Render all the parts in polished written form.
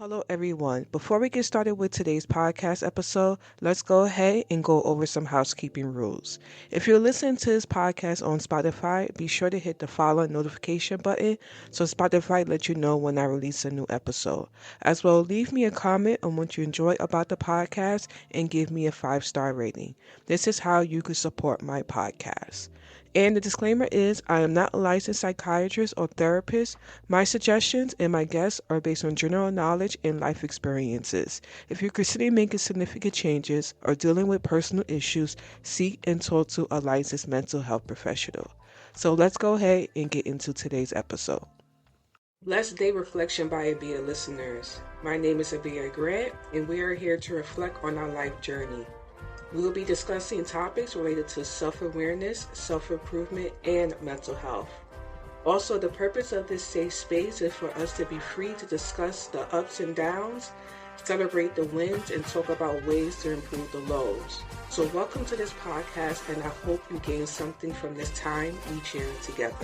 Hello, everyone. Before we get started with today's podcast episode, let's go ahead and go over some housekeeping rules. If you're listening to this podcast on Spotify, be sure to hit the follow notification button so Spotify lets you know when I release a new episode. As well, leave me a comment on what you enjoy about the podcast and give me a 5-star rating. This is how you can support my podcast. And the disclaimer is I am not a licensed psychiatrist or therapist. My suggestions and my guests are based on general knowledge and life experiences. If you're considering making significant changes or dealing with personal issues, seek and talk to a licensed mental health professional. So let's go ahead and get into today's episode. Blessed Day Reflection by Abia listeners. My name is Abia Grant, and we are here to reflect on our life journey. We will be discussing topics related to self-awareness, self-improvement, and mental health. Also, the purpose of this safe space is for us to be free to discuss the ups and downs, celebrate the wins, and talk about ways to improve the lows. So welcome to this podcast, and I hope you gain something from this time we share together.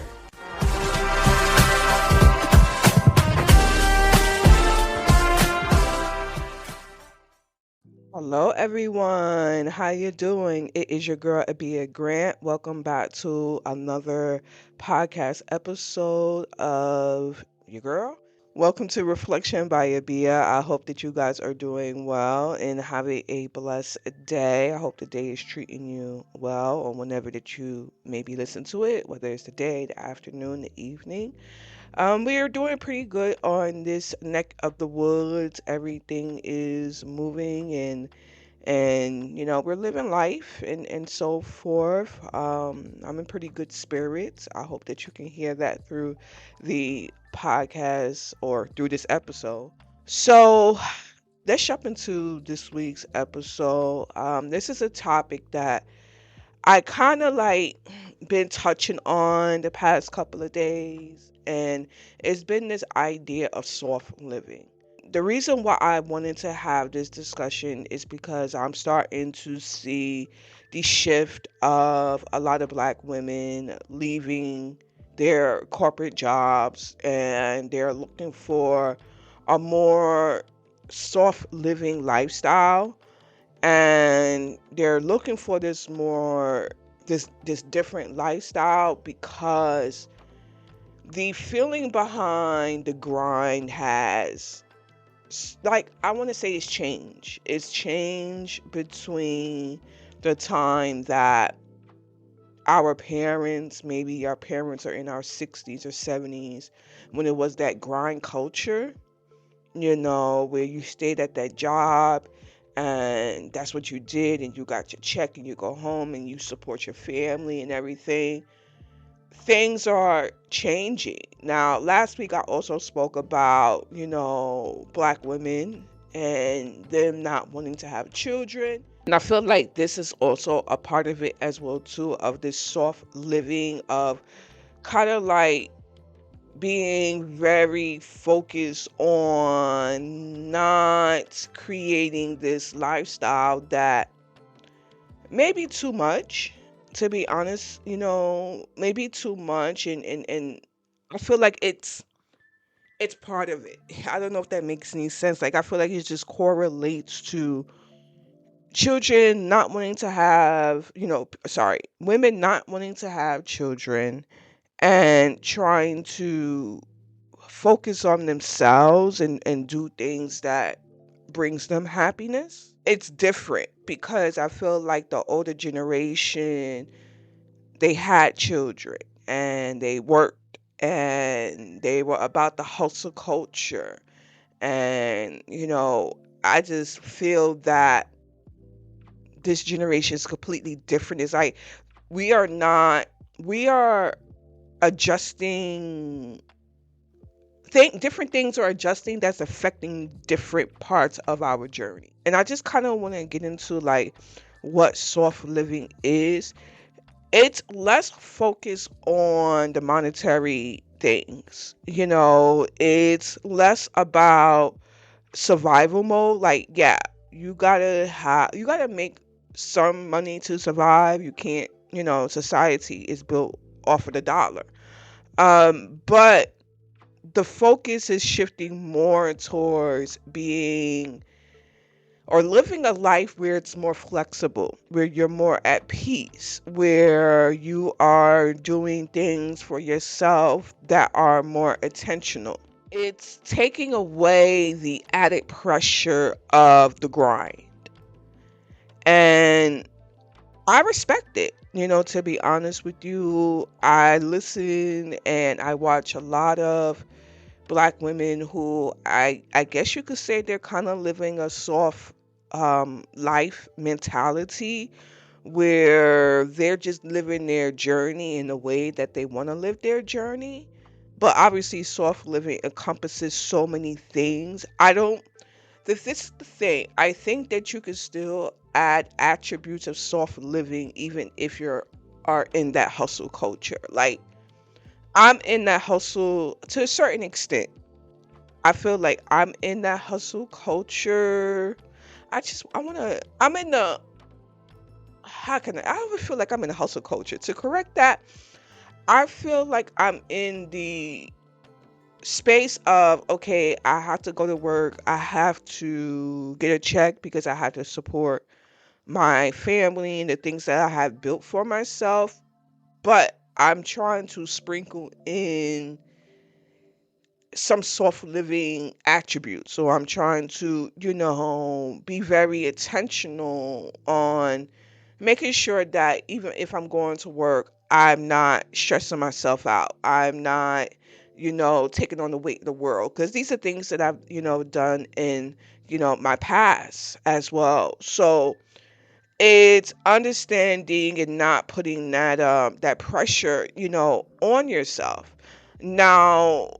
Hello everyone, how you doing? It is your girl Abia Grant. Welcome back to another podcast episode of your girl. Welcome to Reflection by Abia. I hope that you guys are doing well and having a blessed day. I hope the day is treating you well or whenever that you maybe listen to it, whether it's the day, the afternoon, the evening. We are doing pretty good on this neck of the woods. Everything is moving and we're living life and so forth. I'm in pretty good spirits. I hope that you can hear that through the podcast or through this episode. So let's jump into this week's episode. This is a topic that I kind of been touching on the past couple of days, and it's been this idea of soft living. The reason why I wanted to have this discussion is because I'm starting to see the shift of a lot of Black women leaving their corporate jobs and they're looking for a more soft living lifestyle, and they're looking for this different lifestyle because the feeling behind the grind has, I want to say it's change. It's change between the time that maybe our parents are in our 60s or 70s, when it was that grind culture, where you stayed at that job and that's what you did, and you got your check and you go home and you support your family and everything. Things are changing. Now, last week I also spoke about, Black women and them not wanting to have children. And I feel like this is also a part of it as well, too, of this soft living of kind of being very focused on not creating this lifestyle that may be too much, to be honest, maybe too much. And I feel like it's part of it. I don't know if that makes any sense. I feel like it just correlates to children not wanting to have, women not wanting to have children and trying to focus on themselves and do things that brings them happiness. It's different because I feel like the older generation, they had children and they worked and they were about the hustle culture. And, I just feel that this generation is completely different. It's like we are adjusting different things are adjusting that's affecting different parts of our journey. And I just kind of want to get into what soft living is. It's less focused on the monetary things. It's less about survival mode. You gotta make some money to survive. You can't, society is built off of the dollar. But the focus is shifting more towards being or living a life where it's more flexible, where you're more at peace, where you are doing things for yourself that are more intentional. It's taking away the added pressure of the grind. And I respect it. To be honest with you, I listen and I watch a lot of black women who I guess you could say they're kind of living a soft life mentality where they're just living their journey in the way that they want to live their journey. But obviously, soft living encompasses so many things. I don't this is the thing. I think that you can still add attributes of soft living even if you're are in that hustle culture. Like I'm in that hustle to a certain extent. I feel like I'm in that hustle culture. I'm in the how can I always feel like I'm in the hustle culture. To correct that, I feel like I'm in the space of okay, I have to go to work. I have to get a check because I have to support my family and the things that I have built for myself. But I'm trying to sprinkle in some soft living attributes. So I'm trying to, be very intentional on making sure that even if I'm going to work, I'm not stressing myself out. I'm not, taking on the weight of the world. Because these are things that I've, done in, my past as well. So it's understanding and not putting that pressure, on yourself. Now,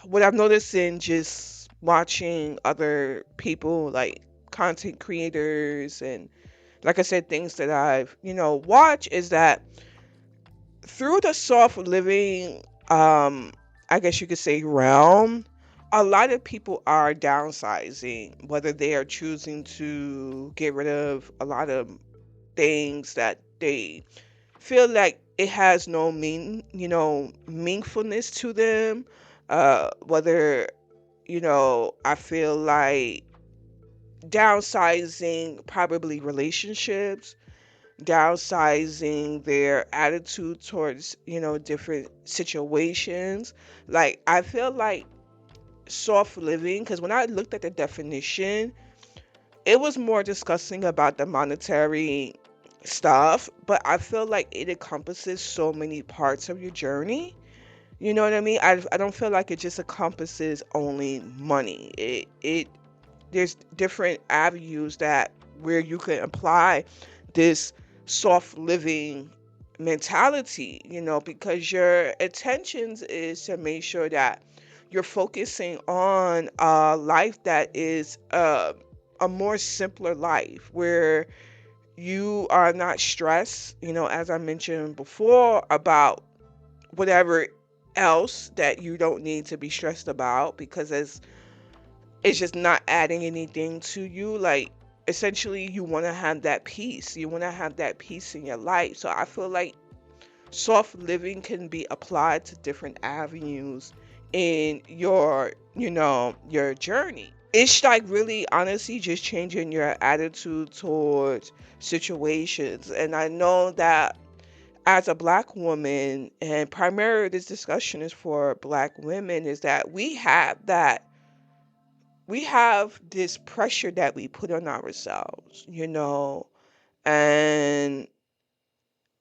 what I've noticed in just watching other people like content creators and like I said, things that I've, watched is that through the soft living, I guess you could say realm, a lot of people are downsizing, whether they are choosing to get rid of a lot of things that they feel like it has no meaningfulness to them. Whether, I feel like downsizing probably relationships, downsizing their attitude towards, different situations. Like, I feel like soft living, because when I looked at the definition, it was more discussing about the monetary stuff, but I feel like it encompasses so many parts of your journey. You know what I mean? I don't feel like it just encompasses only money. It there's different avenues that where you can apply this soft living mentality, because your intentions is to make sure that you're focusing on a life that is a more simpler life where you are not stressed, as I mentioned before, about whatever else that you don't need to be stressed about because it's just not adding anything to you. Like essentially you want to have that peace. You want to have that peace in your life. So I feel like soft living can be applied to different avenues in your journey. It's like really honestly just changing your attitude towards situations. And I know that as a black woman, and primarily this discussion is for black women, is that we have this pressure that we put on ourselves, and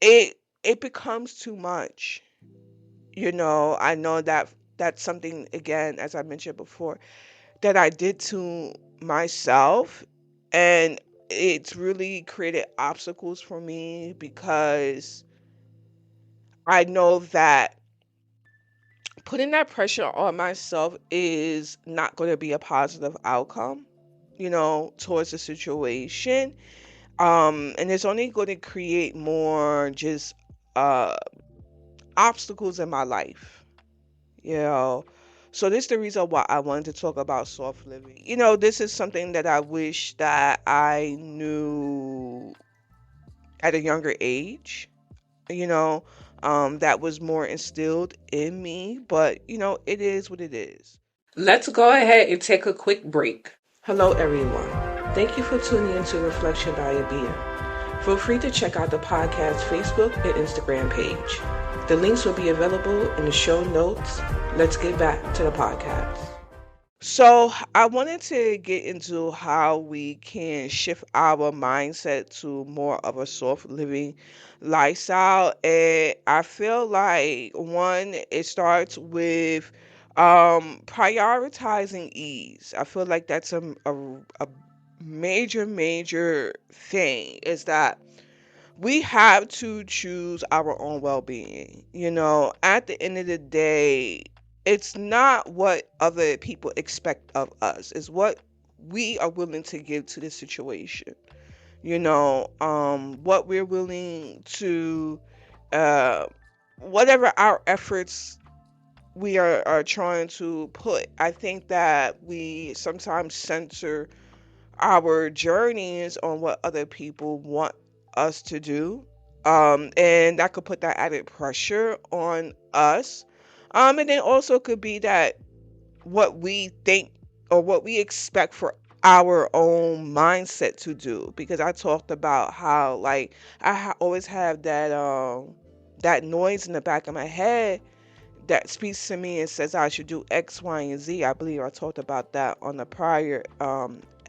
it becomes too much. I know that that's something again, as I mentioned before, that I did to myself, and it's really created obstacles for me because I know that putting that pressure on myself is not going to be a positive outcome, towards the situation. And it's only going to create more just uh obstacles in my life, you know. So this is the reason why I wanted to talk about soft living. This is something that I wish that I knew at a younger age, you know. that was more instilled in me, but it is what it is. Let's go ahead and take a quick break. Hello, everyone. Thank you for tuning into Reflection by Abia. Feel free to check out the podcast Facebook and Instagram page. The links will be available in the show notes. Let's get back to the podcast. So, I wanted to get into how we can shift our mindset to more of a soft living lifestyle. And I feel like one, it starts with prioritizing ease. I feel like that's a major thing, is that we have to choose our own well-being. At the end of the day, it's not what other people expect of us, it's what we are willing to give to the situation. What we're willing to, uh whatever our efforts we are trying to put. I think that we sometimes censor our journeys on what other people want us to do. And that could put that added pressure on us. And then also could be that what we think or what we expect for our own mindset to do. Because I talked about how, like, always have that noise in the back of my head that speaks to me and says I should do X, Y, and Z. I believe I talked about that on the prior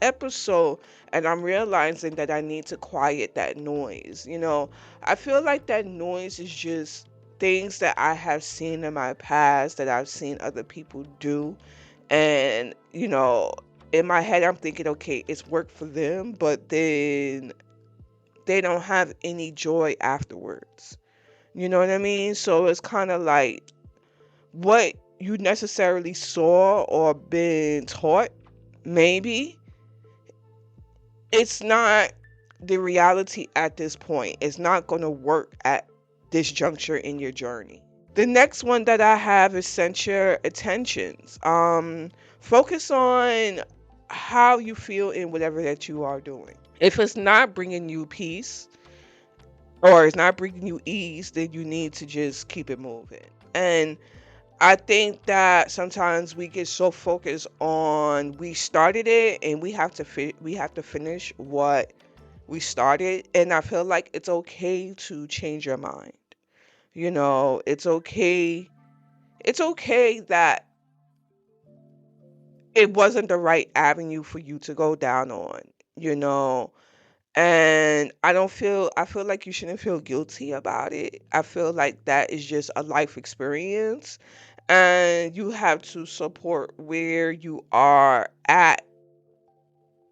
episode, and I'm realizing that I need to quiet that noise. I feel like that noise is just things that I have seen in my past, that I've seen other people do, and in my head I'm thinking, okay, it's worked for them, but then they don't have any joy afterwards. You know what I mean? So it's kind of like what you necessarily saw or been taught, maybe it's not the reality at this point. It's not going to work at this juncture in your journey. The next one that I have is center attentions. Focus on how you feel in whatever that you are doing. If it's not bringing you peace or it's not bringing you ease, then you need to just keep it moving. And I think that sometimes we get so focused on we started it and we have to finish what we started, and I feel like it's okay to change your mind. It's okay. It's okay that it wasn't the right avenue for you to go down on. You know, and I feel like you shouldn't feel guilty about it. I feel like that is just a life experience, and you have to support where you are at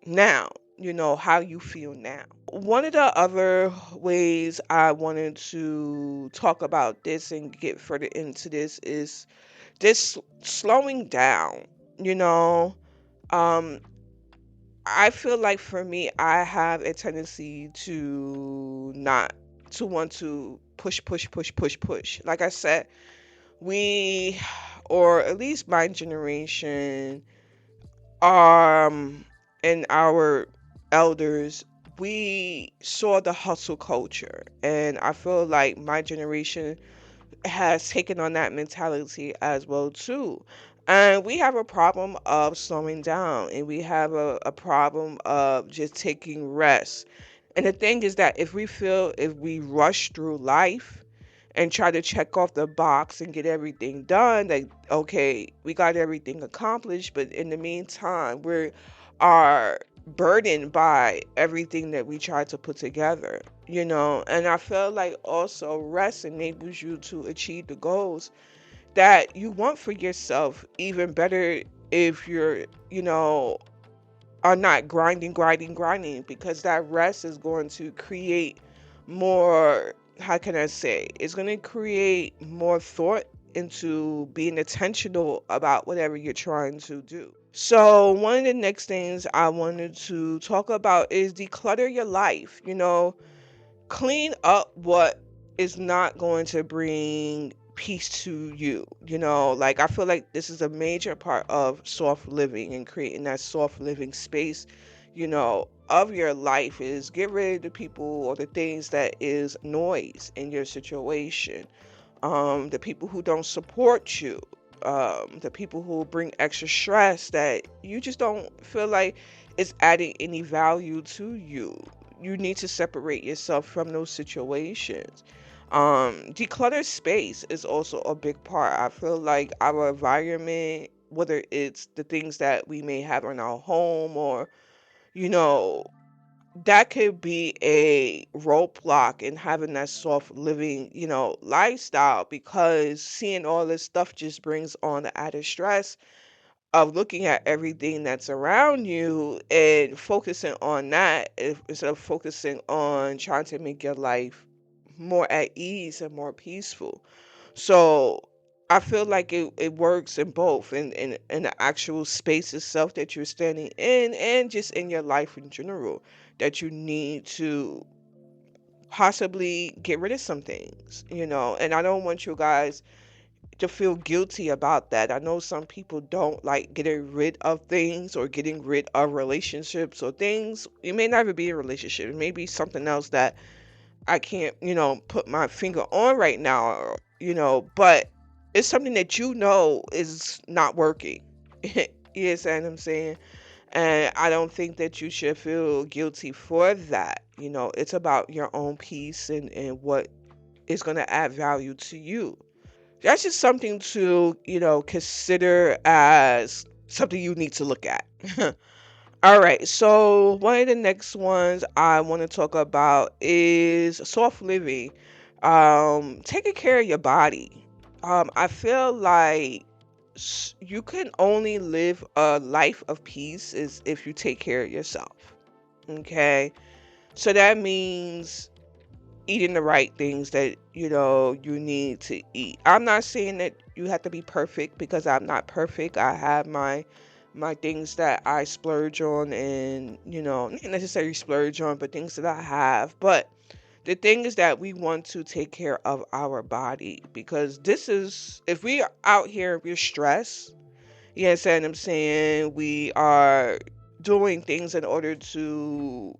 now, how you feel now. One of the other ways I wanted to talk about this and get further into this is this slowing down. you know um I feel like for me, I have a tendency to not to want to push. Like I said, we, or at least my generation, um, and our elders, we saw the hustle culture, and I feel like my generation has taken on that mentality as well too. And we have a problem of slowing down, and we have a problem of just taking rest. And the thing is that if we rush through life and try to check off the box and get everything done, like, okay, we got everything accomplished, but in the meantime we are burdened by everything that we try to put together. And I feel like also rest enables you to achieve the goals that you want for yourself even better, if you're are not grinding, because that rest is going to create more, how can I say, it's going to create more thought into being intentional about whatever you're trying to do. So one of the next things I wanted to talk about is declutter your life. Clean up what is not going to bring peace to you. Like, I feel like this is a major part of soft living and creating that soft living space, of your life, is get rid of the people or the things that is noise in your situation. the people who don't support you, the people who bring extra stress that you just don't feel like is adding any value to you. You need to separate yourself from those situations. Declutter space is also a big part. I feel like our environment, whether it's the things that we may have in our home or, you know, that could be a roadblock in having that soft living, lifestyle, because seeing all this stuff just brings on the added stress of looking at everything that's around you and focusing on that instead of focusing on trying to make your life more at ease and more peaceful. So I feel like it works in both in the actual space itself that you're standing in and just in your life in general, that you need to possibly get rid of some things. And I don't want you guys to feel guilty about that. I know some people don't like getting rid of things or getting rid of relationships or things. It may never be a relationship. It may be something else that I can't, put my finger on right now, but it's something that is not working. You understand what I'm saying? And I don't think that you should feel guilty for that. It's about your own peace and what is going to add value to you. That's just something to, consider as something you need to look at. All right, so one of the next ones I want to talk about is soft living. Taking care of your body. I feel like you can only live a life of peace is if you take care of yourself. Okay, so that means eating the right things that you need to eat. I'm not saying that you have to be perfect, because I'm not perfect. I have my things that I splurge on, and not necessarily splurge on, but things that I have. But the thing is that we want to take care of our body, because this is, if we are out here, we're stressed, you understand what I'm saying, we are doing things in order to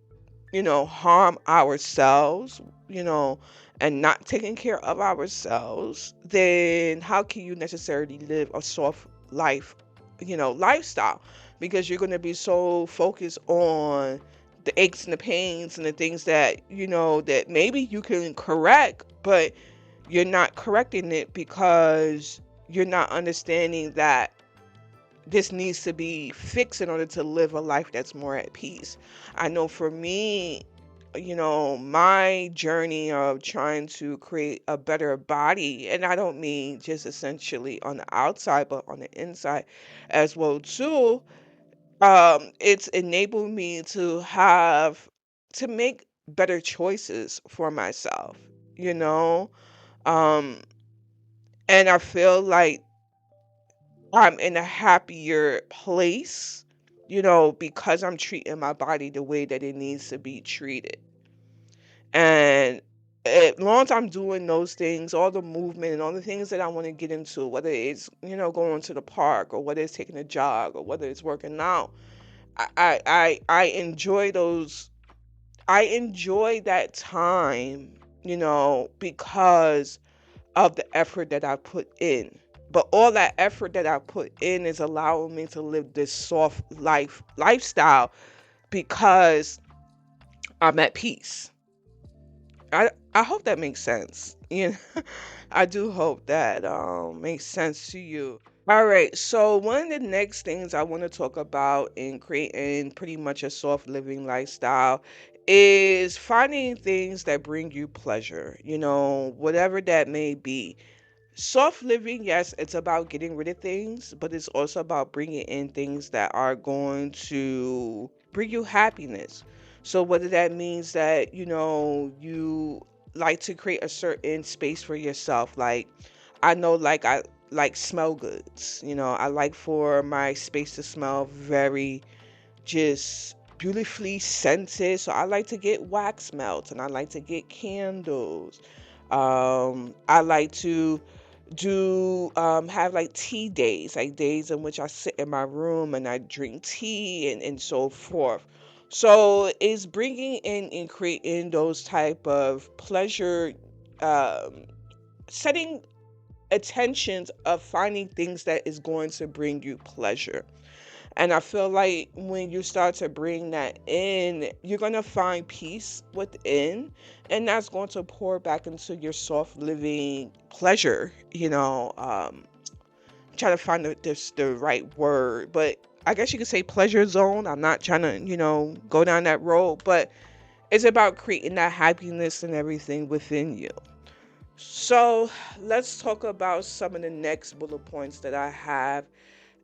harm ourselves, and not taking care of ourselves, then how can you necessarily live a soft life, lifestyle? Because you're going to be so focused on the aches and the pains and the things that, that maybe you can correct, but you're not correcting it because you're not understanding that this needs to be fixed in order to live a life that's more at peace. I know for me, my journey of trying to create a better body, and I don't mean just essentially on the outside, but on the inside as well too. It's enabled me to make better choices for myself, you know. Um, and I feel like I'm in a happier place, because I'm treating my body the way that it needs to be treated. And as long as I'm doing those things, all the movement and all the things that I want to get into, whether it's, going to the park, or whether it's taking a jog, or whether it's working out, I enjoy those. I enjoy that time, because of the effort that I put in. But all that effort that I put in is allowing me to live this soft lifestyle, because I'm at peace. I hope that makes sense. I do hope that makes sense to you. All right, so one of the next things I want to talk about in creating pretty much a soft living lifestyle is finding things that bring you pleasure, whatever that may be. Soft living, yes, it's about getting rid of things, but it's also about bringing in things that are going to bring you happiness. So whether that means that, you like to create a certain space for yourself, like I know, like I like smell goods, I like for my space to smell very just beautifully scented. So I like to get wax melts, and I like to get candles. I like to do have like tea days, like days in which I sit in my room and I drink tea and so forth. So it's bringing in and creating those type of pleasure, um, setting attentions of finding things that is going to bring you pleasure. And I feel like when you start to bring that in, you're going to find peace within, and that's going to pour back into your soft living pleasure. Trying to find the right word, but I guess you could say pleasure zone. I'm not trying to, go down that road, but it's about creating that happiness and everything within you. So let's talk about some of the next bullet points that I have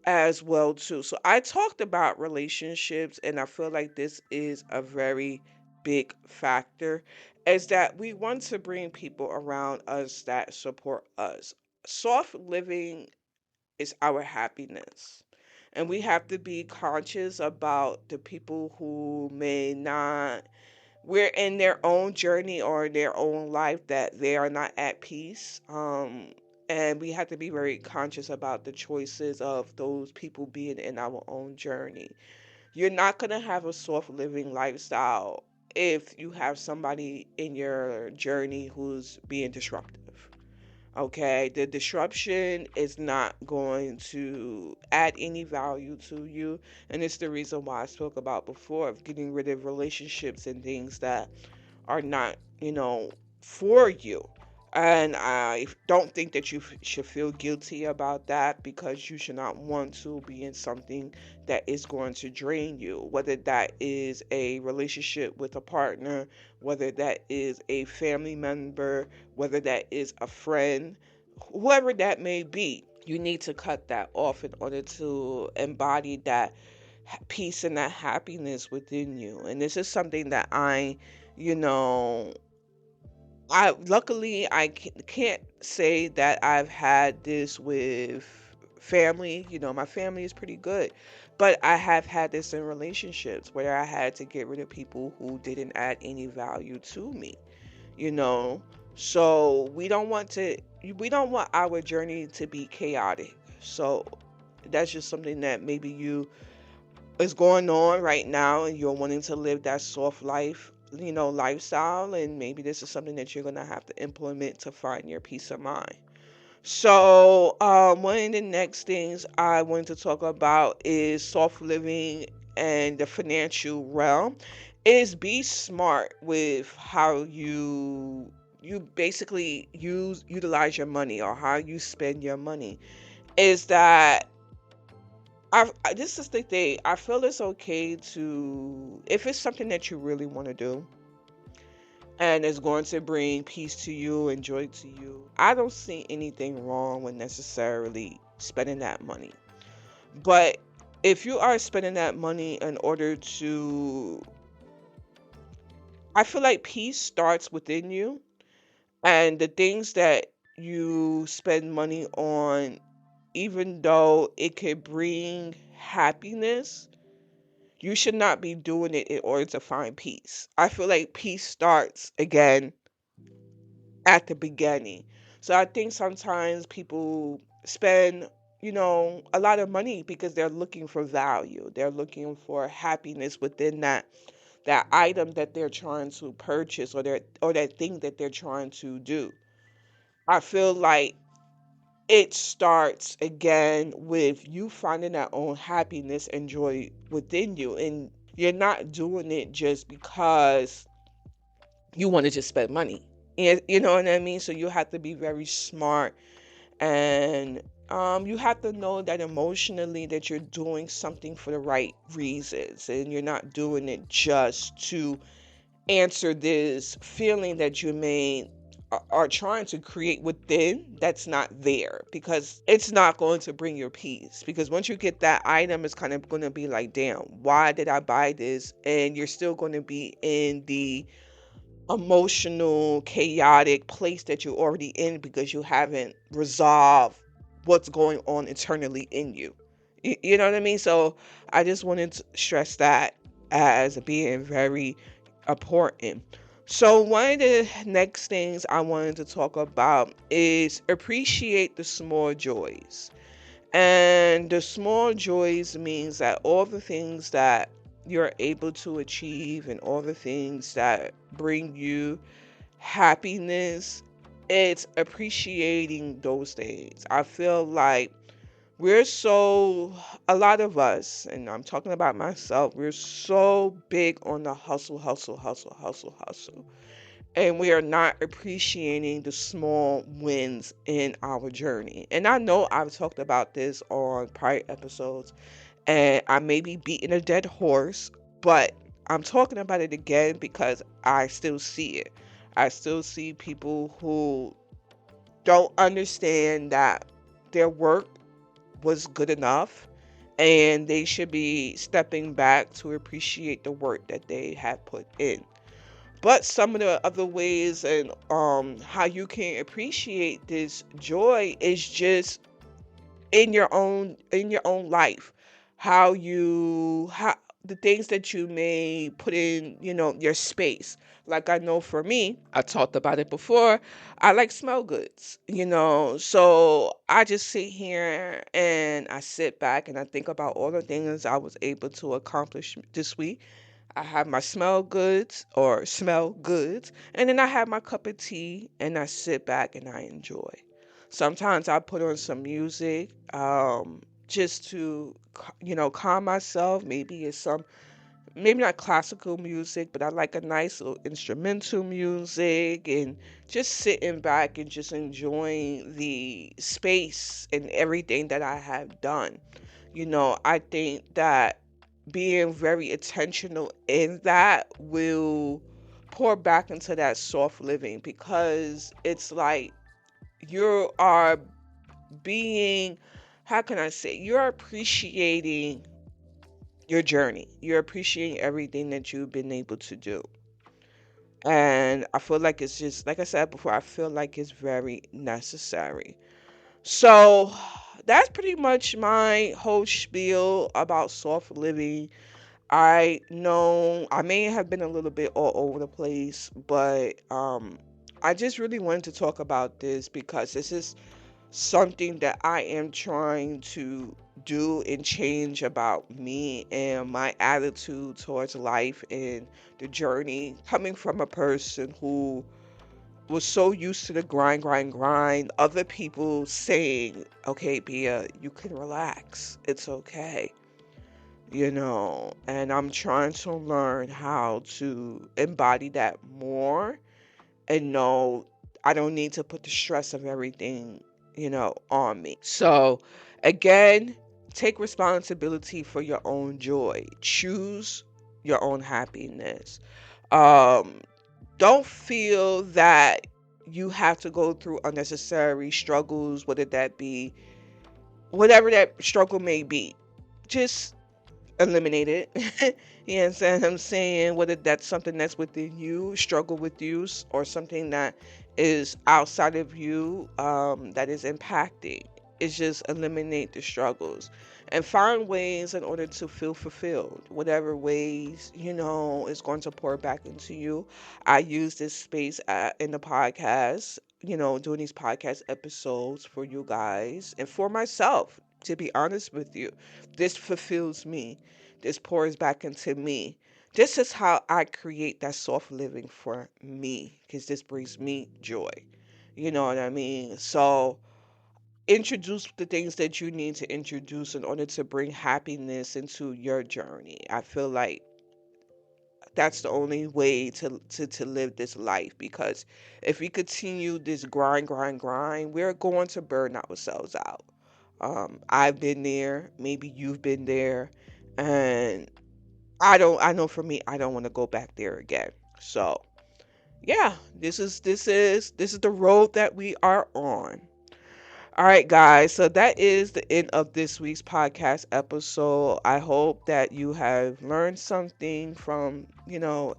as well too. So I talked about relationships, and I feel like this is a very big factor, is that we want to bring people around us that support us. Soft living is our happiness. And we have to be conscious about the people who may not, we're in their own journey or their own life that they are not at peace. And we have to be very conscious about the choices of those people being in our own journey. You're not going to have a soft living lifestyle if you have somebody in your journey who's being disruptive. Okay, the disruption is not going to add any value to you, and it's the reason why I spoke about before of getting rid of relationships and things that are not, for you. And I don't think that you should feel guilty about that, because you should not want to be in something that is going to drain you, whether that is a relationship with a partner, whether that is a family member, whether that is a friend, whoever that may be. You need to cut that off in order to embody that peace and that happiness within you. And this is something that you know, I luckily I can't say that I've had this with family. My family is pretty good, but I have had this in relationships where I had to get rid of people who didn't add any value to me. You know, so we don't want our journey to be chaotic. So that's just something that maybe you is going on right now, and you're wanting to live that soft life, lifestyle, and maybe this is something that you're going to have to implement to find your peace of mind. So one of the next things I wanted to talk about is soft living and the financial realm, is be smart with how you basically utilize your money, or how you spend your money. Is that this is the thing. I feel it's okay to, if it's something that you really want to do and it's going to bring peace to you and joy to you, I don't see anything wrong with necessarily spending that money. But if you are spending that money in order to, I feel like peace starts within you, and the things that you spend money on, even though it could bring happiness, you should not be doing it in order to find peace. I feel like peace starts again at the beginning. So I think sometimes people spend, a lot of money because they're looking for value. They're looking for happiness within that item that they're trying to purchase, or that thing that they're trying to do. I feel like it starts again with you finding that own happiness and joy within you, and you're not doing it just because you want to just spend money. You know what I mean? So you have to be very smart, and you have to know that emotionally that you're doing something for the right reasons, and you're not doing it just to answer this feeling that you may are trying to create within, that's not there, because it's not going to bring your peace. Because once you get that item, it's kind of going to be like, damn, why did I buy this? And you're still going to be in the emotional chaotic place that you're already in, because you haven't resolved what's going on internally in you. You know what I mean? So I just wanted to stress that as being very important. So one of the next things I wanted to talk about is appreciate the small joys. And the small joys means that all the things that you're able to achieve, and all the things that bring you happiness, it's appreciating those things. I feel like we're so, a lot of us, and I'm talking about myself, we're so big on the hustle, hustle, hustle, hustle, hustle. And we are not appreciating the small wins in our journey. And I know I've talked about this on prior episodes, and I may be beating a dead horse, but I'm talking about it again because I still see it. I still see people who don't understand that their work was good enough and they should be stepping back to appreciate the work that they have put in. But some of the other ways and how you can appreciate this joy is just in your own life. How the things that you may put in, your space. Like, I know for me, I talked about it before, I like smell goods, so I just sit here and I sit back and I think about all the things I was able to accomplish this week. I have my smell goods, and then I have my cup of tea and I sit back and I enjoy. Sometimes I put on some music, just to, calm myself. Maybe not classical music, but I like a nice little instrumental music, and just sitting back and just enjoying the space and everything that I have done. I think that being very intentional in that will pour back into that soft living, because it's like you are being, how can I say, you're appreciating your journey. You're appreciating everything that you've been able to do. And I feel like it's just, like I said before, I feel like it's very necessary. So that's pretty much my whole spiel about soft living. I know I may have been a little bit all over the place, but I just really wanted to talk about this because this is something that I am trying to do and change about me and my attitude towards life and the journey, coming from a person who was so used to the grind, grind, grind. Other people saying, okay, Bia, you can relax. It's okay. And I'm trying to learn how to embody that more and know I don't need to put the stress of everything, on me. So, again, take responsibility for your own joy. Choose your own happiness. Um, don't feel that you have to go through unnecessary struggles, whether that be whatever that struggle may be. Just eliminate it. You know what I'm saying? Whether that's something that's within you, struggle with you, or something that is outside of you, that is impacting. It's just eliminate the struggles and find ways in order to feel fulfilled. Whatever ways, is going to pour back into you. I use this space in the podcast, doing these podcast episodes for you guys and for myself. To be honest with you, this fulfills me. This pours back into me. This is how I create that soft living for me, because this brings me joy. You know what I mean? So introduce the things that you need to introduce in order to bring happiness into your journey. I feel like that's the only way to live this life, because if we continue this grind, grind, grind, we're going to burn ourselves out. I've been there. Maybe you've been there, and I know for me, I don't want to go back there again. So yeah, this is the road that we are on. All right, guys. So that is the end of this week's podcast episode. I hope that you have learned something from,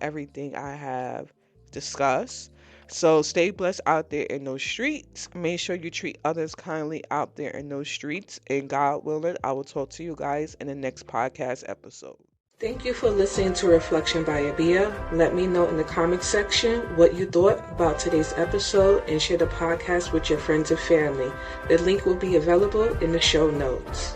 everything I have discussed. So stay blessed out there in those streets. Make sure you treat others kindly out there in those streets. And God willing, I will talk to you guys in the next podcast episode. Thank you for listening to Reflection by Abia. Let me know in the comments section what you thought about today's episode and share the podcast with your friends and family. The link will be available in the show notes.